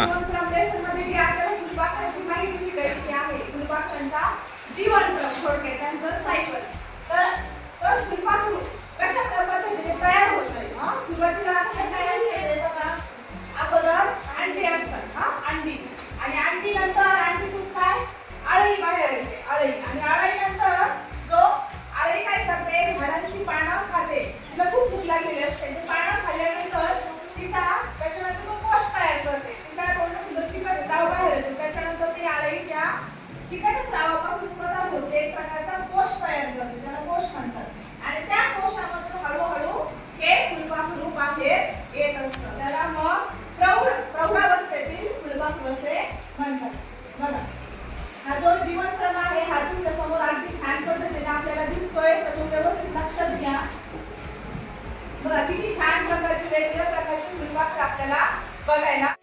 जीवनक्रम लेसन मध्ये जी आपल्याला फुलपाखराची माहिती शिकायची आहे. फुलपाखरांचा जीवनक्रम थोडक्यात त्यांचं सायकल. तर तर फुलपाखरू कशा पद्धतीने तयार होतंय. सुरुवातीला काय असते बघा, अगोदर अंडी असतात. अंडी आणि अंडी नंतर अंडीतून काय अळई बाहेर येते. अळई आणि अळई नंतर जो अळई काय करते, झाडांची पानं खाते. तिला खूप भूक लागलेली असते. ते पानं खाल्ल्यानंतर तिचा त्याच्यानंतर कोश तयार करते. तिच्या तोंडातून चिकट स्राव बाहेर येतो. त्याच्यानंतर ती अळई त्या चिकट स्रावापासून स्वतः होते एक प्रकारचा कोश तयार करते. त्याला कोश म्हणतात. आणि त्या कोशामधून हळूहळू हे फुलपाखरू बाहेर येत असतं. त्याला मग प्रौढावस्थेतील फुलपाखरू असे म्हणतात. बघा, हा जो जीवनक्रम आहे हा तुमच्या समोर अगदी छान पद्धतीने आपल्याला दिसतोय. तर तुम्ही व्यवस्थित लक्षात घ्या. बघा किती छान प्रकारचे वेगवेगळ्या प्रकारचे फुलपाखरू आपल्याला बघायला